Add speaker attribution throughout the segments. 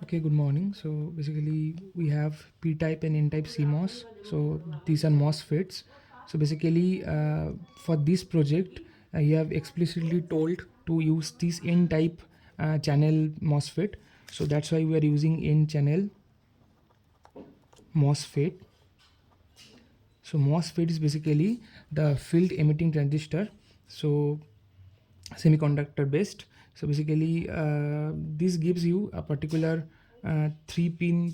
Speaker 1: Okay, good morning. So basically we have P-type and N-type CMOS. So these are MOSFETs. So basically for this project, you have explicitly told to use this N-type channel MOSFET. So that's why we are using N-channel MOSFET. So MOSFET is basically the field emitting transistor. So semiconductor based. So basically this gives you a particular 3 pin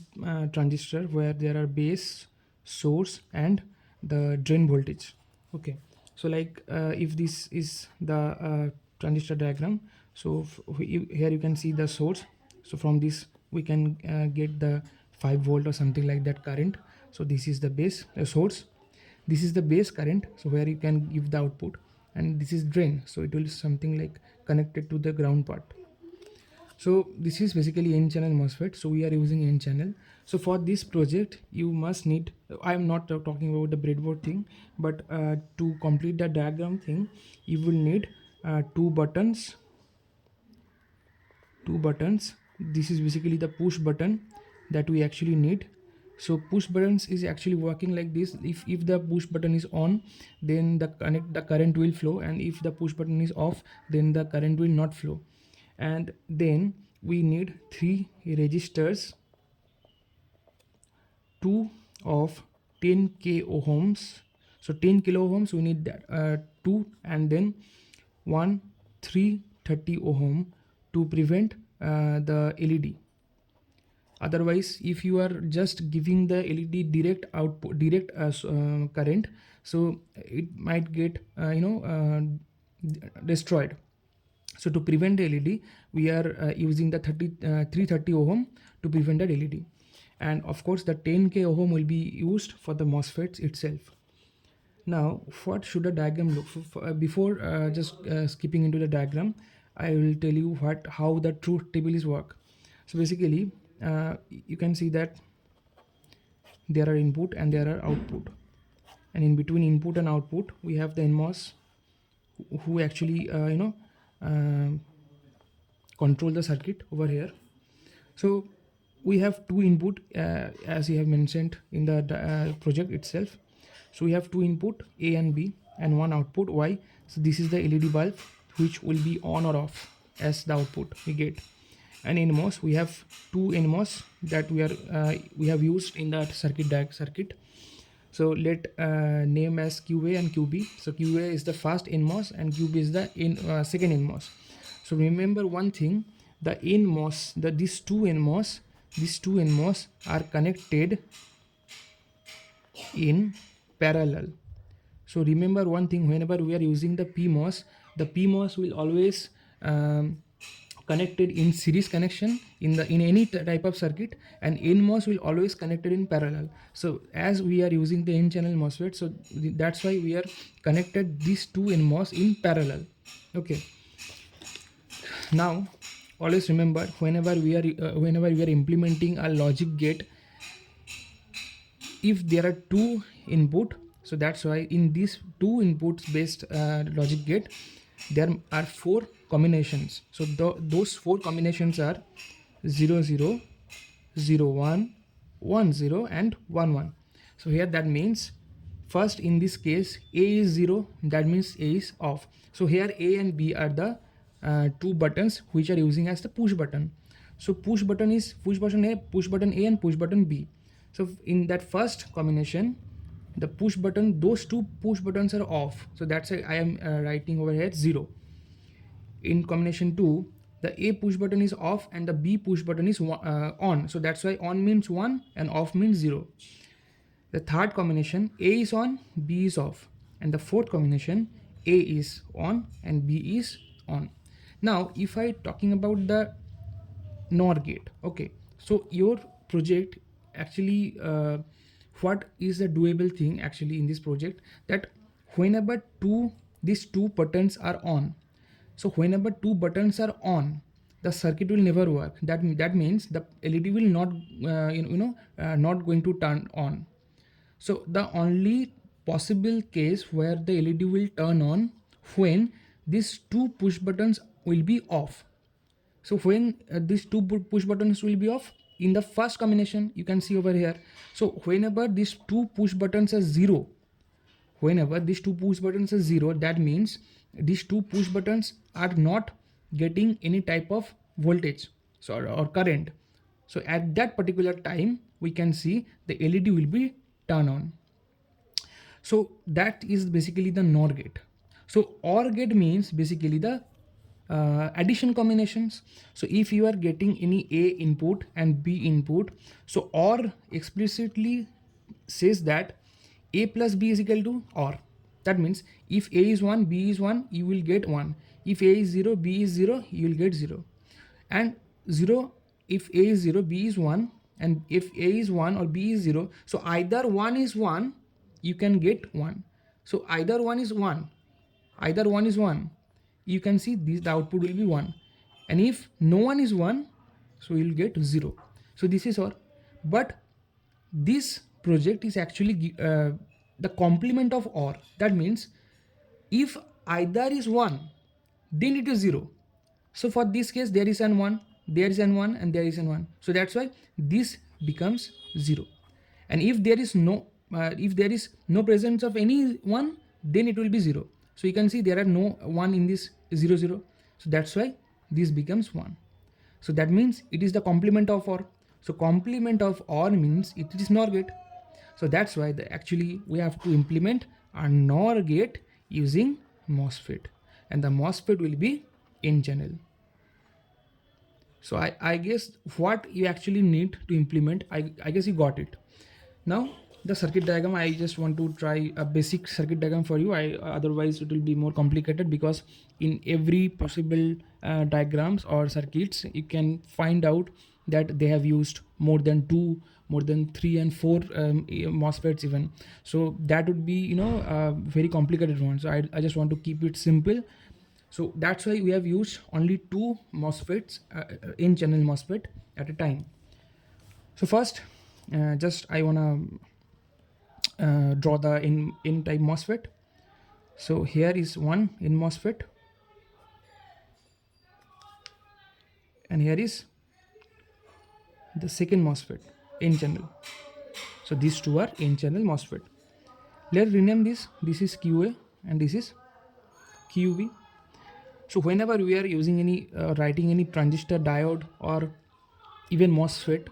Speaker 1: transistor where there are base, source and the drain voltage. Okay, so like if this is the transistor diagram, so here you can see the source. So from this we can get the 5 volt or something like that current. So this is the base source, this is the base current, so where you can give the output, and this is drain, so it will something like connected to the ground part. So this is basically n channel MOSFET, so we are using n channel. So for this project you must need, I am not talking about the breadboard thing, but to complete the diagram thing you will need two buttons. This is basically the push button that we actually need. So push buttons is actually working like this. If the push button is on, then the current will flow, and if the push button is off, then the current will not flow. And then we need 3 resistors, 2 of 10k ohms. So 10 kilo ohms we need that 2, and then 1 330 ohm to prevent the LED. Otherwise if you are just giving the LED direct output, direct current, so it might get destroyed. So to prevent the LED we are using the 330 ohm to prevent the LED, and of course the 10k ohm will be used for the MOSFETs itself. Now what should a diagram look for, before just skipping into the diagram, I will tell you how the truth table is work. So basically you can see that there are input and there are output, and in between input and output we have the NMOS who actually control the circuit over here. So we have two input as you have mentioned in the project itself. So we have two input A and B and one output Y. So this is the LED bulb which will be on or off as the output we get. And in MOS we have two NMOS that we have used in the circuit. So let name as QA and QB. So QA is the first NMOS and QB is the second NMOS. So remember one thing, the NMOS, these two NMOS are connected in parallel. So remember one thing, whenever we are using the PMOS will always connected in series connection in any type of circuit, and NMOS will always connected in parallel. So as we are using the N channel MOSFET, so that's why we are connected these two NMOS in parallel. Okay, now always remember whenever we are implementing a logic gate, if there are two input, so that's why in these two inputs based logic gate there are 4 combinations. So those 4 combinations are 0 0 0 1 1 0 and 1 1. So here that means first in this case A is 0, that means A is off. So here A and B are the two buttons which are using as the push button. So push button is push button A and push button B. So in that first combination the push button, those two push buttons are off, so that's why I am writing over here 0. In combination 2 the A push button is off and the B push button is on, so that's why on means 1 and off means 0. The third combination A is on, B is off, and the fourth combination A is on and B is on. Now if I talking about the NOR gate, okay, so your project actually what is the doable thing actually in this project, that whenever these two buttons are on, so whenever two buttons are on the circuit will never work. That means the LED will not not going to turn on. So the only possible case where the LED will turn on when these two push buttons will be off. So when these two push buttons will be off in the first combination, you can see over here. So whenever these two push buttons are zero, whenever these two push buttons are zero, that means these two push buttons are not getting any type of voltage, so or current. So at that particular time, we can see the LED will be turned on. So that is basically the NOR gate. So OR gate means basically the addition combinations. So if you are getting any A input and B input, so OR explicitly says that A plus B is equal to OR. That means if A is 1, B is 1, you will get 1. If A is 0, B is 0, you will get 0. And 0, if A is 0, B is 1, and if A is 1 or B is 0, so either 1 is 1, you can get 1. So either 1 is 1, either 1 is 1, you can see this, the output will be 1. And if no one is 1, so you will get 0. So this is OR. But this project is actually the complement of OR. That means if either is 1, then it is 0. So for this case, there is an 1, there is an 1, and there is an 1. So that's why this becomes 0. And if there is no presence of any 1, then it will be 0. So you can see there are no 1 in this 0 0. So that's why this becomes 1. So that means it is the complement of OR. So complement of OR means it is NOR gate. So that's why actually we have to implement a NOR gate using MOSFET, and the MOSFET will be N channel. So I guess what you actually need to implement, I guess you got it. Now the circuit diagram, I just want to try a basic circuit diagram for you. Otherwise it will be more complicated, because in every possible diagrams or circuits, you can find out that they have used more than 2, more than 3 and 4 MOSFETs even. So that would be very complicated one. So I just want to keep it simple. So that's why we have used only 2 MOSFETs, in channel MOSFET at a time. So first, just I wanna draw the in type MOSFET. So here is one in MOSFET, and here is the second MOSFET in channel. So these two are in channel MOSFET. Let's rename this. This is QA and this is QB. So whenever we are using any writing any transistor, diode, or even MOSFET,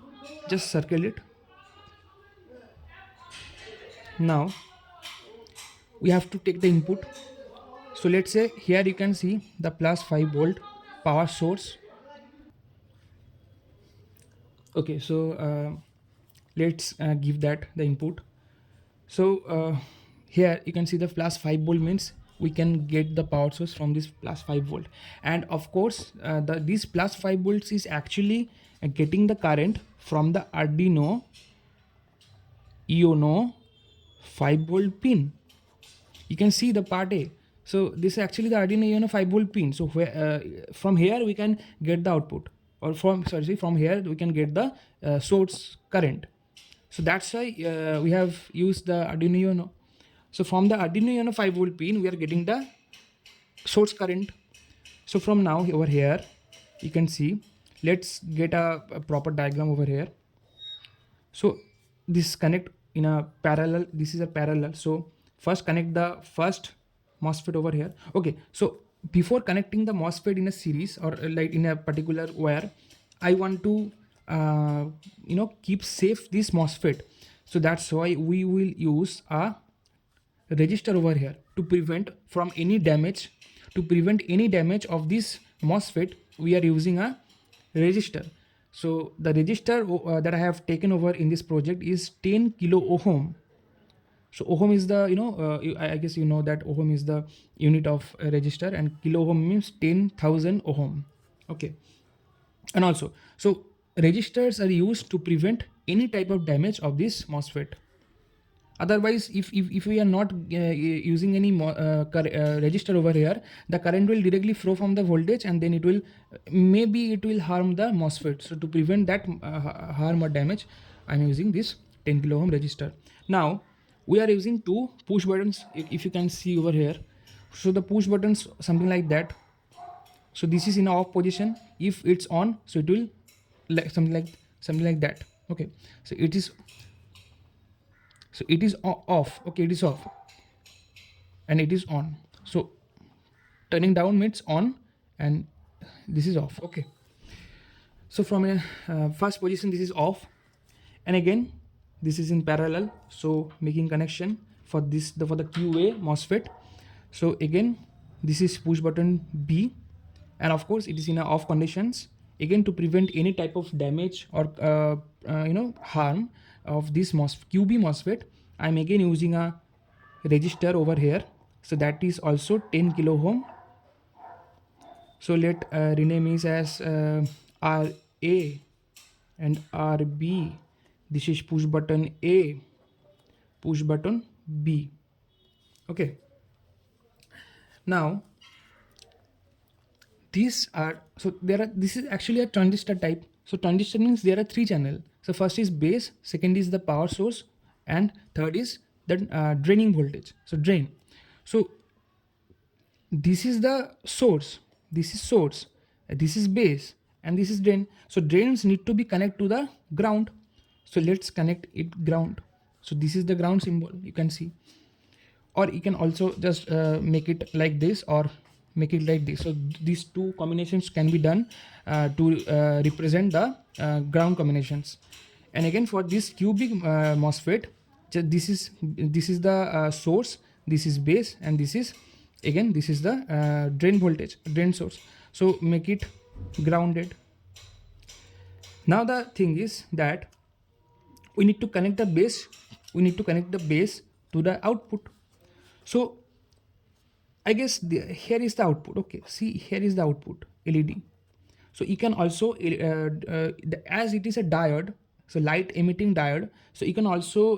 Speaker 1: just circle it. Now we have to take the input. So let's say here you can see the plus 5 volt power source. Okay, so let's give that the input. So here you can see the plus 5 volt means we can get the power source from this plus 5 volt, and of course this plus 5 volts is actually getting the current from the Arduino Uno 5 volt pin. You can see the part A. So this is actually the Arduino Uno 5 volt pin. So from here we can get the output, or from here we can get the source current. So that's why we have used the Arduino Uno. So from the Arduino Uno 5 volt pin, we are getting the source current. So from now over here, you can see, let's get a proper diagram over here. So this connect in a parallel, this is a parallel. So first connect the first MOSFET over here. Okay, so before connecting the MOSFET in a series or like in a particular wire, I want to keep safe this MOSFET. So that's why we will use a resistor over here to prevent from any damage. To prevent any damage of this MOSFET, we are using a resistor. So the resistor that I have taken over in this project is 10 kilo ohm. So ohm is the I guess you know that ohm is the unit of a resistor, and kilo ohm means 10,000 ohm. Okay, and also so resistors are used to prevent any type of damage of this MOSFET. Otherwise, if we are not using any resistor over here, the current will directly flow from the voltage, and then it will harm the MOSFET. So to prevent that harm or damage, I am using this 10 kilo ohm resistor. Now we are using 2 push buttons, if you can see over here. So the push buttons something like that. So this is in off position. If it's on, so it will like something like that. Okay, so it is, off. Okay, it is off and it is on. So turning down means on and this is off. Okay, so from a first position this is off, and again this is in parallel, so making connection for this for the QA MOSFET. So again this is push button B, and of course it is in a off conditions, again to prevent any type of damage or harm of this QB MOSFET. I'm again using a register over here, so that is also 10 kilo ohm. So let rename is as RA and RB. This is push button A, push button B. Okay, now these are, so there are, this is actually a transistor type. So transistor means there are 3 channel. So first is base, second is the power source, and third is the draining voltage, so drain. So this is the source, this is source, this is base, and this is drain. So drains need to be connected to the ground, so let's connect it ground. So this is the ground symbol, you can see, or you can also just make it like this or make it like this. So these two combinations can be done to represent the ground combinations. And again for this cubic MOSFET, this is the source, this is base, and this is again this is the drain voltage, drain source. So make it grounded. Now the thing is that we need to connect the base, to the output. So I guess here is the output. Okay, see, here is the output LED. So you can also as it is a diode, so light emitting diode, so you can also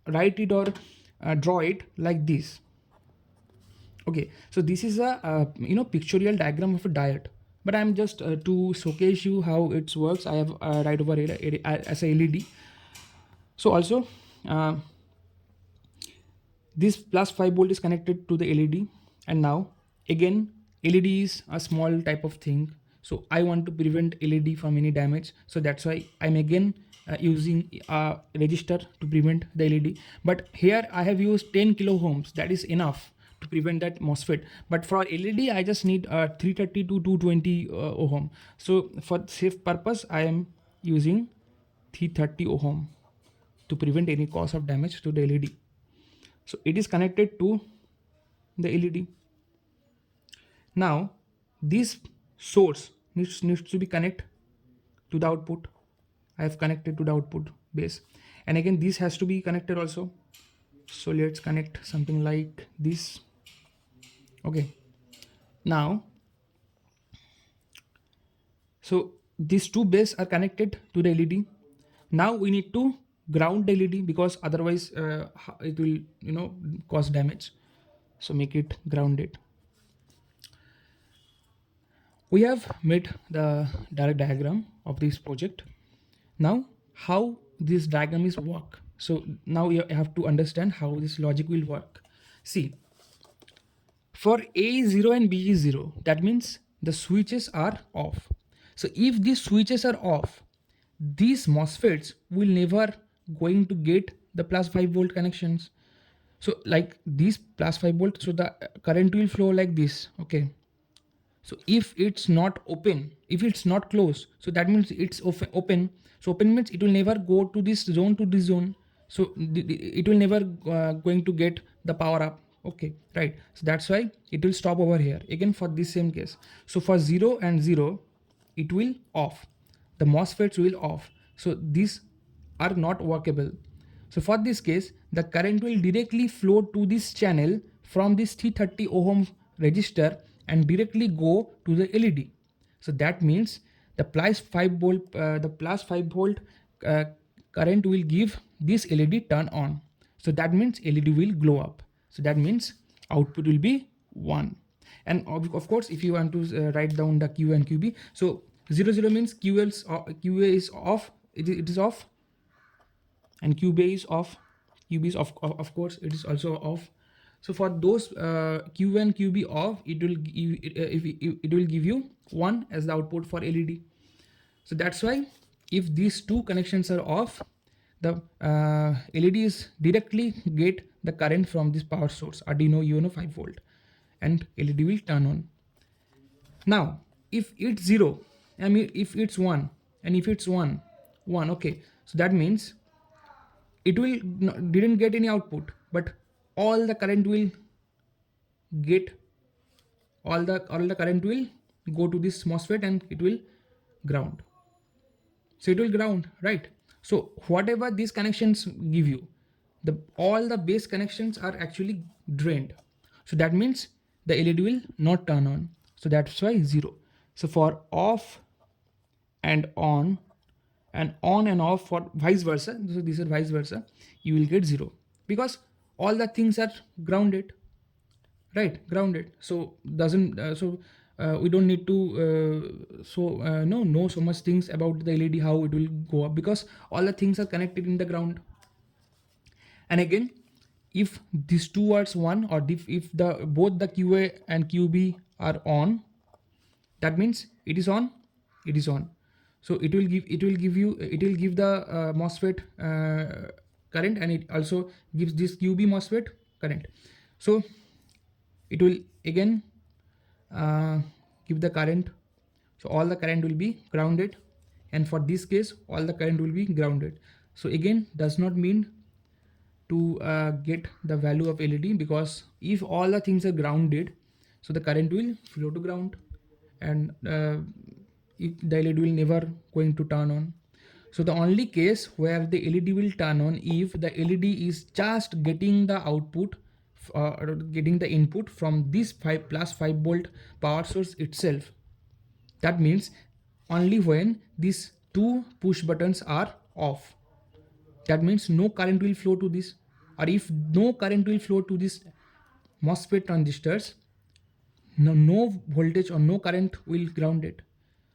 Speaker 1: write it or draw it like this. Okay, so this is a pictorial diagram of a diode, but I'm just to showcase you how it works, I have right over here as a LED. So also this plus 5 volt is connected to the LED, and now again LED is a small type of thing, so I want to prevent LED from any damage, so that's why I'm again using a register to prevent the LED. But here I have used 10 kilo ohms, that is enough to prevent that MOSFET. But for LED I just need 330 to 220 ohm. So for safe purpose I am using 330 ohm to prevent any cause of damage to the LED. So it is connected to the LED. Now this source needs to be connected to the output. I have connected to the output base, and again this has to be connected also. So let's connect something like this. Okay, now so these two bases are connected to the LED. Now we need to ground the LED because otherwise it will cause damage. So make it grounded. We have made the direct diagram of this project. Now how this diagram is work. So now you have to understand how this logic will work. See, for A is 0 and B is 0, that means the switches are off. So if these switches are off, these MOSFETs will never going to get the plus 5 volt connections. So like these plus 5 volt, so the current will flow like this. Okay, so if it's not open, if it's not closed, so that means it's open. So open means it will never go to this zone, to this zone, so it will never going to get the power up. Okay, right, so that's why it will stop over here again for this same case. So for 0 and 0 it will off, the MOSFETs will off, so these are not workable. So for this case the current will directly flow to this channel from this 330 ohm register and directly go to the LED. So that means the plus 5 volt uh, current will give this LED turn on. So that means LED will glow up. So that means output will be 1. And of course if you want to write down the Q and QB, so 0 means QA is off, it is off, and QB is off. QB is off, of course it is also off. So for those Q and QB off, it will it will give you 1 as the output for LED. So that's why if these two connections are off, the LEDs directly get the current from this power source Arduino UNO 5 volt, and LED will turn on. Now if it's 0, I mean if it's 1, and if it's 1, okay, so that means it will didn't get any output, but all the current will get all the current will go to this MOSFET and it will ground. So it will ground, right? So whatever these connections give you, the all the base connections are actually drained. So that means the LED will not turn on. So that's why 0. So for off and on and off, for vice versa, so this is vice versa, you will get 0, because all the things are grounded, right? Grounded. So doesn't we don't need to no know so much things about the LED how it will go up, because all the things are connected in the ground. And again, if these two are 1, or if the both the QA and QB are on, that means it is on, it is on. So it will give the MOSFET current, and it also gives this QB MOSFET current. So it will again give the current. So all the current will be grounded, and for this case all the current will be grounded. So again, does not mean to get the value of LED, because if all the things are grounded, so the current will flow to ground, and the LED will never going to turn on. So the only case where the LED will turn on, if the LED is just getting the output or getting the input from this 5 volt power source itself. That means only when these two push buttons are off. That means no current will flow to this, or if no current will flow to this MOSFET transistors, no voltage or no current will ground it.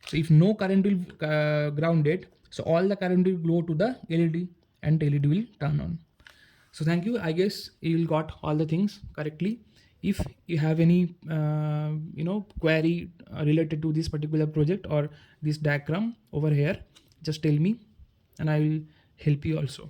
Speaker 1: So if no current will ground it, so all the current will go to the LED, and LED will turn on. So thank you. I guess you will got all the things correctly. If you have any query related to this particular project or this diagram over here, just tell me and I will help you also.